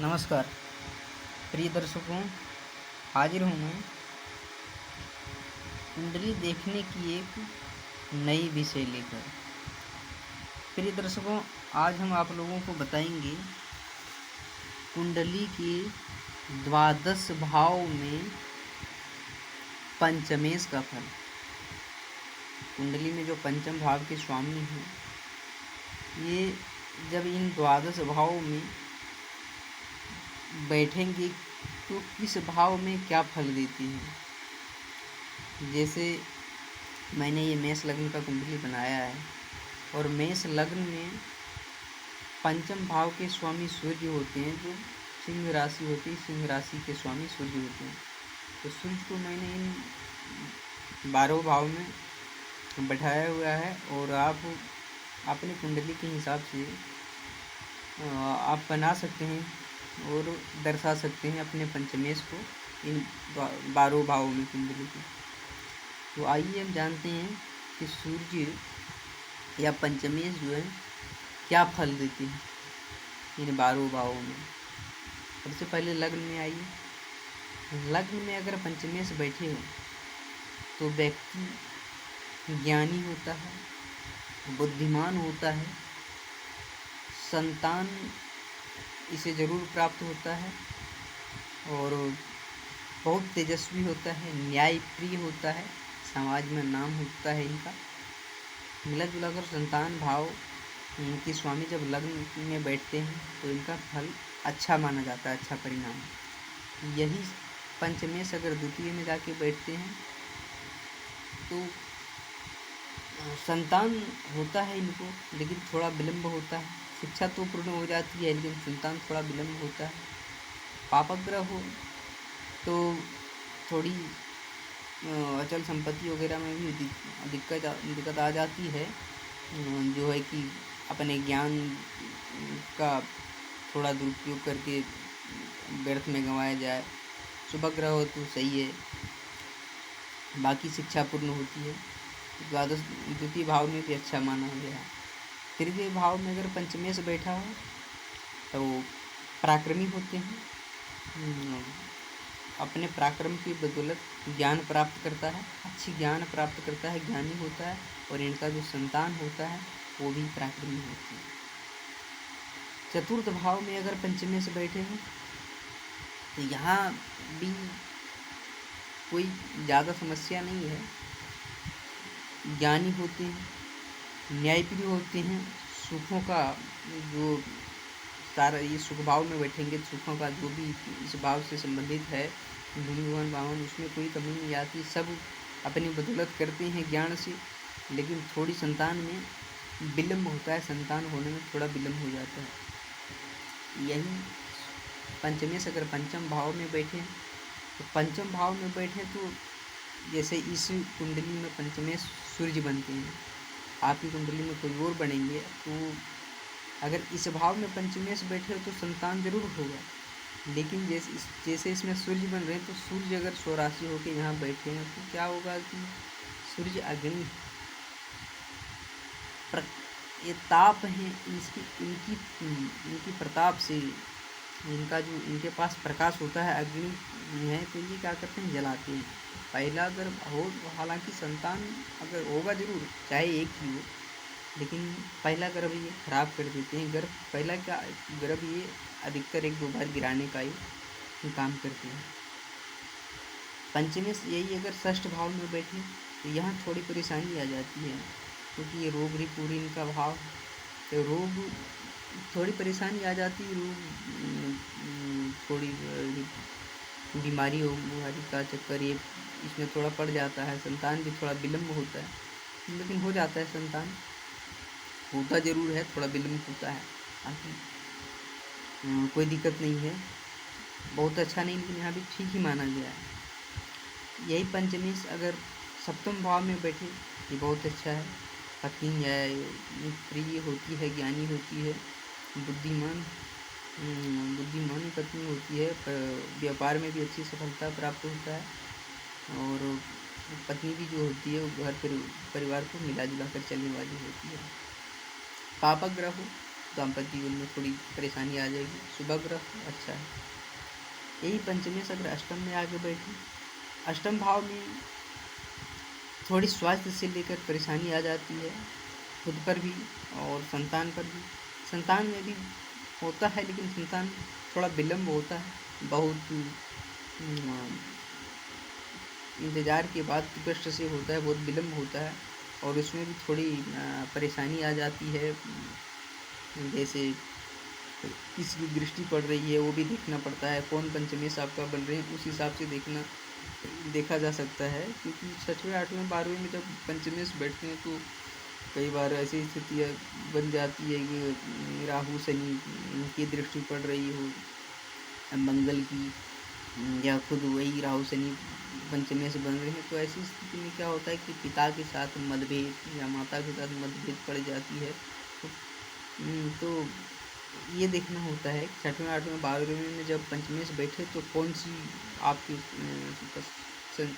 नमस्कार प्रिय दर्शकों, हाजिर हूँ मैं कुंडली देखने की एक नई विषय लेकर। प्रिय दर्शकों, आज हम आप लोगों को बताएंगे कुंडली के द्वादश भाव में पंचमेश का फल। कुंडली में जो पंचम भाव के स्वामी हैं, ये जब इन द्वादश भावों में बैठेंगे तो किस भाव में क्या फल देती है। जैसे मैंने ये मेष लग्न का कुंडली बनाया है और मेष लग्न में पंचम भाव के स्वामी सूर्य होते हैं, जो सिंह राशि होती है, सिंह राशि के स्वामी सूर्य होते हैं। तो सूर्य को मैंने इन 12 भाव में बैठाया हुआ है और आप अपनी कुंडली के हिसाब से आप बना सकते हैं और दर्शा सकते हैं अपने पंचमेश को इन 12 भावों में कुंडली के। तो आइए हम जानते हैं कि सूर्य या पंचमेश जो है क्या फल देती है इन 12 भावों में। सबसे पहले लग्न में आइए। लग्न में अगर पंचमेश बैठे हो तो व्यक्ति ज्ञानी होता है, बुद्धिमान होता है, संतान इसे ज़रूर प्राप्त होता है और बहुत तेजस्वी होता है, न्यायप्रिय होता है, समाज में नाम होता है इनका। मिला जुला कर संतान भाव इनके स्वामी जब लग्न में बैठते हैं तो इनका फल अच्छा माना जाता है, अच्छा परिणाम। यही पंचमेश अगर द्वितीय में जाके बैठते हैं तो संतान होता है इनको, लेकिन थोड़ा विलम्ब होता है। शिक्षा तो पूर्ण हो जाती है लेकिन संतान थोड़ा विलम्ब होता है। पापग्रह हो तो थोड़ी अचल संपत्ति वगैरह में भी दिक्कत आ जाती है, जो है कि अपने ज्ञान का थोड़ा दुरुपयोग करके व्यर्थ में गंवाया जाए। शुभग्रह हो तो सही है, बाकी शिक्षा पूर्ण होती है। द्वादश द्वितीय भाव में भी अच्छा माना गया है। तृतीय भाव में अगर पंचमेश बैठा हो तो पराक्रमी होते हैं, अपने पराक्रम की बदौलत ज्ञान प्राप्त करता है, अच्छी ज्ञान प्राप्त करता है, ज्ञानी होता है और इनका जो संतान होता है वो भी पराक्रमी होती है। चतुर्थ भाव में अगर पंचमेश बैठे हैं तो यहाँ भी कोई ज़्यादा समस्या नहीं है। ज्ञानी होते हैं, न्यायप्रिय होते हैं, सुखों का जो सारा ये सुख भाव में बैठेंगे, सुखों का जो भी इस भाव से संबंधित है, भूमि भवन वाहन, उसमें कोई कमी नहीं आती। सब अपनी बदौलत करते हैं ज्ञान से, लेकिन थोड़ी संतान में विलम्ब होता है, संतान होने में थोड़ा विलम्ब हो जाता है। यही पंचमेश अगर पंचम भाव में बैठे तो पंचम भाव में बैठे तो जैसे इस कुंडली में पंचमेश सूर्य बनते हैं, आपकी कुंडली में कोई और बनेंगे तो अगर इस भाव में पंचमेश बैठे हो तो संतान जरूर होगा। लेकिन जैसे इसमें सूर्य बन रहे हैं तो सूर्य अगर स्वराशि होकर यहाँ बैठे हैं तो क्या होगा कि सूर्य अग्नि ये ताप है इनकी प्रताप से, इनका जो इनके पास प्रकाश होता है, अग्नि है, तो ये क्या करते हैं, जलाते हैं। पहला अगर हो, हालांकि संतान अगर होगा जरूर, चाहे एक ही हो, लेकिन पहला गर्भ ये खराब कर देते हैं। गर्भ पहला क्या गर्भ ये अधिकतर 1-2 बार गिराने का ही काम करते हैं। पंचमेश यही अगर षष्ठ भाव में बैठे तो यहाँ थोड़ी परेशानी आ जाती है, क्योंकि ये रोग पूरी इनका भाव, तो रोग थोड़ी परेशानी आ जाती है। रोग थोड़ी बीमारी का चक्कर ये इसमें थोड़ा पड़ जाता है। संतान भी थोड़ा विलम्ब होता है, लेकिन हो जाता है, संतान होता ज़रूर है, थोड़ा विलम्ब होता है, बाकी कोई दिक्कत नहीं है। बहुत अच्छा नहीं, लेकिन यहाँ भी ठीक ही माना गया है। यही पंचमेश अगर सप्तम भाव में बैठे ये बहुत अच्छा है। पत्नी है प्रिय होती है, ज्ञानी होती है, बुद्धिमान पत्नी होती है, व्यापार में भी अच्छी सफलता प्राप्त होता है और पत्नी भी जो होती है वो घर परिवार को मिला जुला कर चलने वाली होती है। पापक ग्रह हो दाम्पत्य जीवन में थोड़ी परेशानी आ जाएगी। शुभ ग्रह अच्छा है। यही पंचमेश अगर अष्टम में आगे बैठे, अष्टम भाव में थोड़ी स्वास्थ्य से लेकर परेशानी आ जाती है, खुद पर भी और संतान पर भी। संतान में भी होता है लेकिन संतान थोड़ा विलम्ब होता है, बहुत इंतज़ार के बाद कष्ट से होता है, बहुत विलम्ब होता है और उसमें भी थोड़ी परेशानी आ जाती है। जैसे किसकी दृष्टि पड़ रही है वो भी देखना पड़ता है, कौन पंचमेश आपका बन रहे हैं उस हिसाब से देखा जा सकता है। क्योंकि 6वें 8वें 12वें में जब पंचमेश बैठते हैं तो कई बार ऐसी स्थितियाँ बन जाती है कि राहु शनि की दृष्टि पड़ रही हो, मंगल की, या खुद वही राहु शनि पंचमेश बन रहे हैं। तो ऐसी स्थिति में क्या होता है कि पिता के साथ मतभेद या माता के साथ मतभेद पड़ जाती है। तो ये देखना होता है 6वें 8वें 12वें में जब पंचमेश बैठे तो कौन सी आपकी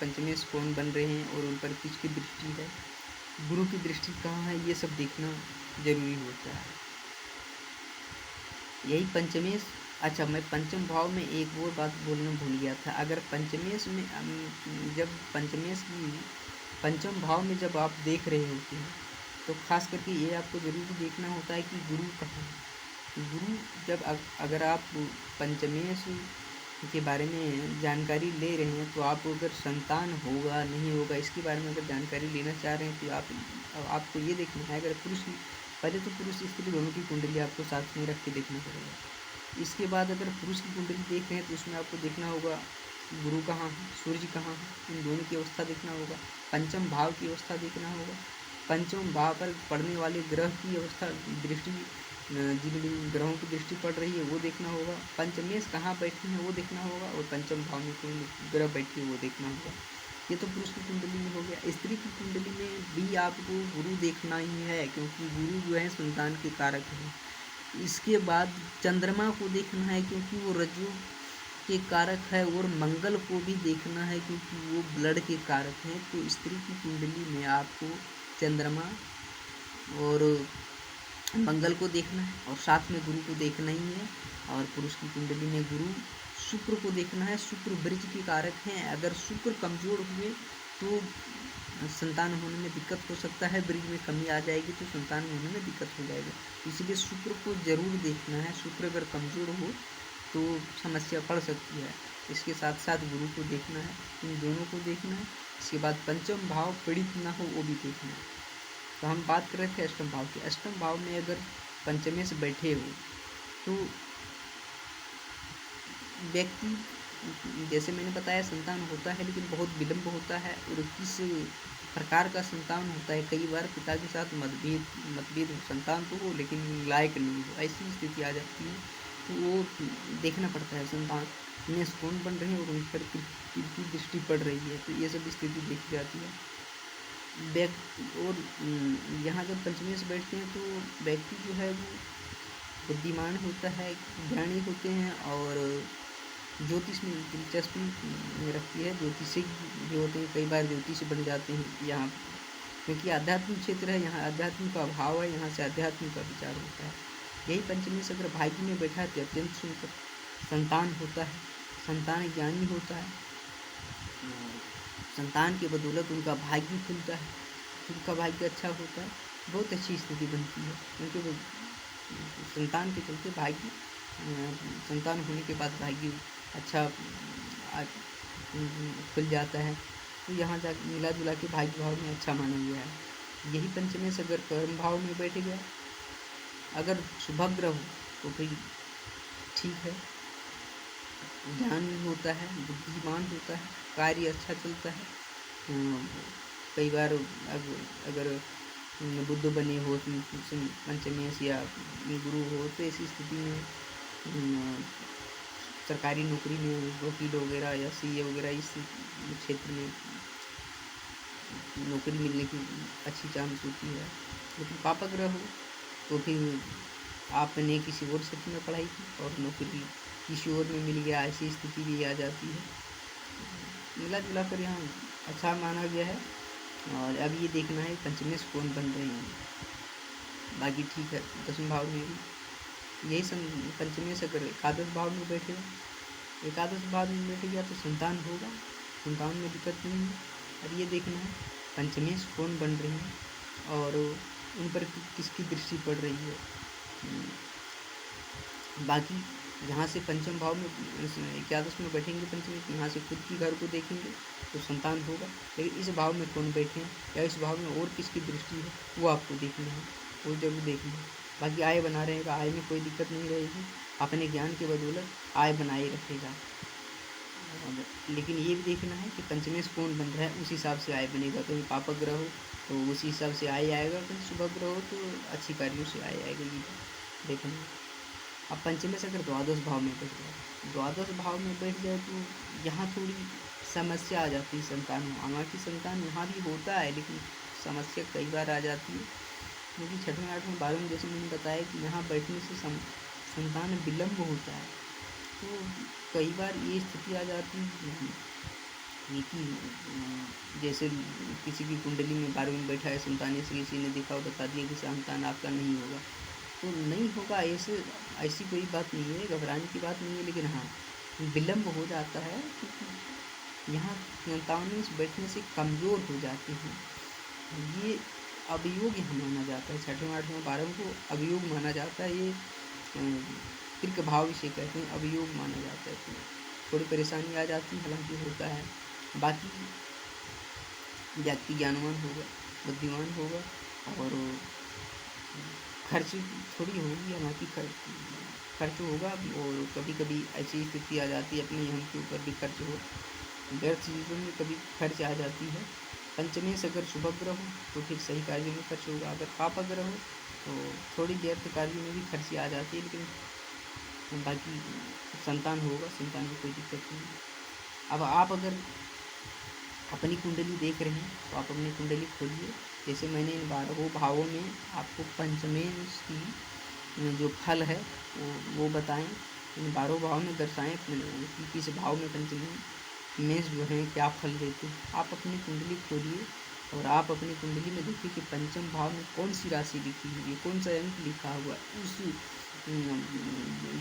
पंचमेश कौन बन रहे हैं और उन पर किसकी दृष्टि है, गुरु की दृष्टि कहाँ है, ये सब देखना जरूरी होता है। यही पंचमेश। अच्छा, मैं पंचम भाव में एक और बात बोलना भूल गया था। अगर पंचमेश में जब पंचमेश की पंचम भाव में जब आप देख रहे होते हैं तो खास करके ये आपको ज़रूर देखना होता है कि गुरु कहाँ है। गुरु जब अगर आप पंचमेश के बारे में जानकारी ले रहे हैं तो आप अगर संतान होगा नहीं होगा इसके बारे में अगर जानकारी लेना चाह रहे हैं तो आपको ये देखना है। अगर पुरुष, पहले तो पुरुष स्त्री दोनों की कुंडली आपको साथ में रख के देखना पड़ेगा। इसके बाद अगर पुरुष की कुंडली देख रहे हैं तो उसमें आपको देखना होगा गुरु कहाँ है, सूर्य कहाँ है, इन दोनों की अवस्था देखना होगा। पंचम भाव की अवस्था देखना होगा, पंचम भाव पर पड़ने वाले ग्रह की अवस्था दृष्टि, जिन ग्रहों की दृष्टि पड़ रही है वो देखना होगा। पंचमेश कहाँ बैठे हैं वो देखना होगा और पंचम भाव में कौन ग्रह बैठे वो देखना होगा। ये तो पुरुष की कुंडली में हो गया। स्त्री की कुंडली में भी आपको गुरु देखना ही है क्योंकि गुरु जो है संतान के कारक है। इसके बाद चंद्रमा को देखना है क्योंकि वो रज्जु के कारक है और मंगल को भी देखना है क्योंकि वो ब्लड के कारक हैं। तो स्त्री की कुंडली में आपको चंद्रमा और मंगल को देखना है और साथ में गुरु को देखना ही है। और पुरुष की कुंडली में गुरु शुक्र को देखना है। शुक्र वृक्ष के कारक हैं। अगर शुक्र कमज़ोर हुए तो संतान होने में दिक्कत हो सकता है, वृक्ष में कमी आ जाएगी तो संतान होने में दिक्कत हो जाएगी। इसलिए शुक्र को जरूर देखना है। शुक्र अगर कमज़ोर हो तो समस्या पड़ सकती है। इसके साथ साथ गुरु को देखना है, इन दोनों को देखना है। इसके बाद पंचम भाव पीड़ित ना हो वो भी देखना है। तो हम बात कर रहे थे अष्टम भाव की। अष्टम भाव में अगर पंचमेश बैठे हो तो व्यक्ति, जैसे मैंने बताया, संतान होता है लेकिन बहुत विलम्ब होता है और किस प्रकार का संतान होता है। कई बार पिता के साथ मतभेद संतान तो हो लेकिन लायक नहीं हो, ऐसी स्थिति आ जाती है। तो वो देखना पड़ता है संतान में कौन बन रहे हैं और उन पर किसकी दृष्टि पड़ रही है। तो ये सब स्थिति देखी जाती है। और यहाँ जब पंचमेश बैठते हैं तो व्यक्ति जो है वो बुद्धिमान होता है, ज्ञानी होते हैं और ज्योतिष में दिलचस्पी रखती है। ज्योतिषज्ञ भी होते हैं, कई बार ज्योतिष बन जाते हैं यहाँ, क्योंकि आध्यात्मिक क्षेत्र है, यहाँ आध्यात्म का अभाव है, यहाँ से आध्यात्म का विचार होता है। यही पंचमेश अगर भाग्य में बैठा है तो अत्यंत सुंदर संतान होता है, संतान ज्ञानी होता है, संतान के बदौलत उनका भाग्य खुलता है, उनका भाग्य अच्छा होता है, बहुत अच्छी स्थिति बनती है। क्योंकि संतान के चलते भाग्य, संतान होने के बाद भाग्य अच्छा खुल जाता है। तो यहाँ जा मिला जुला के भाग्य भाव में अच्छा माना गया है। यही पंचमेश अगर कर्म भाव में बैठ गया, अगर शुभग्रह हो तो भाई ठीक है, ज्ञान होता है, बुद्धिमान होता है, कार्य अच्छा चलता है। कई बार अगर बुद्ध बने हो पंचमेश या गुरु हो तो ऐसी स्थिति में सरकारी नौकरी में वकील वगैरह या सीए वगैरह इस क्षेत्र में नौकरी मिलने की अच्छी चांस होती है। लेकिन पापग्रह हो तो फिर आपने किसी और क्षेत्र में पढ़ाई की और नौकरी किसी और में मिल गया, ऐसी स्थिति भी आ जाती है। मिला जुला कर यहाँ अच्छा माना गया है। और अब ये देखना है पंचमेश कौन बन रहे हैं। बाकी ठीक है, दसवें भाव में भी यही पंचमेश अगर एकादश भाव में बैठेगा, एकादश भाव में बैठ गया तो संतान होगा, संतान में दिक्कत नहीं है। और ये देखना है पंचमेश कौन बन रही है और उन पर किसकी दृष्टि पड़ रही है। बाकी जहाँ से पंचम भाव में एकादश में बैठेंगे पंचमेश, यहाँ से खुद की घर को देखेंगे तो संतान होगा, लेकिन इस भाव में कौन बैठे हैं या इस भाव में और किसकी दृष्टि है वो आपको देखना है, वो जरूर देखना है। बाकी आय बना रहेगा, आय में कोई दिक्कत नहीं रहेगी, अपने ज्ञान के बदौलत आय बनाए रखेगा। लेकिन ये भी देखना है कि पंचमेश कौन बन रहा है, उस हिसाब से आय बनेगा। कहीं पापक ग्रह हो तो उसी हिसाब से आय आएगा, कहीं शुभ ग्रह हो तो अच्छी कार्यों से आय आएगा, ये देखना है। अब पंचमेश अगर द्वादश भाव में बैठ जाए, द्वादश भाव में बैठ जाए तो यहाँ थोड़ी समस्या आ जाती है संतान में। हालांकि संतान यहाँ भी होता है लेकिन समस्या कई बार आ जाती है, क्योंकि 6वें 8वें 12वें जैसे मैंने बताया कि यहाँ बैठने से संतान विलम्ब होता है। तो कई बार ये स्थिति आ जाती है कि जैसे किसी की कुंडली में 12वें में बैठा है संतान, ऐसे किसी ने देखा और बता दिया कि संतान आपका नहीं होगा, तो नहीं होगा ऐसी कोई बात नहीं है, घबराने की बात नहीं है। लेकिन हाँ विलम्ब हो जाता है क्योंकि यहाँ संतान बैठने से कमज़ोर हो जाते हैं। ये अभियोग यहाँ माना जाता है, 6वें 8वें 12वें को अभियोग माना जाता है। ये त्रिक भाव इसे कहते हैं, अभियोग माना जाता है। तो थोड़ी परेशानी आ जाती है, हालांकि होता है। बाकी व्यक्ति ज्ञानवान होगा, बुद्धिमान होगा और खर्च थोड़ी होगी, हालांकि खर्च होगा। और कभी कभी ऐसी स्थिति आ जाती है अपने हम के ऊपर भी खर्च हो, व्यर्थ चीज़ों में कभी खर्च आ जाती है। पंचमेश अगर शुभ ग्रह हो तो फिर सही कार्यों में खर्च होगा, अगर पाप ग्रह हो तो थोड़ी व्यर्थ कार्यों में भी खर्च आ जाती है, लेकिन बाकी संतान होगा, संतान में कोई दिक्कत नहीं। अब आप अगर अपनी कुंडली देख रहे हैं तो आप अपनी कुंडली खोलिए। जैसे मैंने इन 12 भावों में आपको पंचमेश की जो फल है वो बताएं, इन 12 भाव में दर्शाएं कि किस भाव में पंचमेश जो है क्या फल देते हैं। आप अपनी कुंडली खोलिए और आप अपनी कुंडली में देखिए कि पंचम भाव में कौन सी राशि लिखी हुई है, कौन सा अंक लिखा हुआ है। उस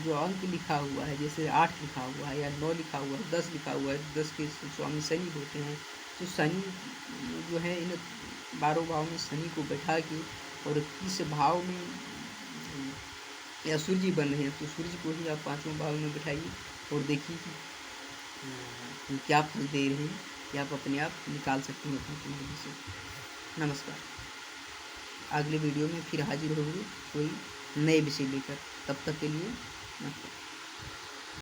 जो अंक लिखा हुआ है, जैसे 8 लिखा हुआ है या 9 लिखा हुआ है, 10 लिखा हुआ है, 10 के स्वामी शनि होते हैं, तो शनि जो है इन 12 भाव में शनि को बैठा के और किस भाव में या सूर्य बन रहे हैं तो सूर्य को ही आप 5वें भाव में बैठाइए और देखिए कि क्या फल दे रहे हैं, या आप अपने आप निकाल सकते हैं अपनी कुंडली से। नमस्कार, अगले वीडियो में फिर हाजिर होंगे कोई नए विषय लेकर, तब तक के लिए नमस्कार।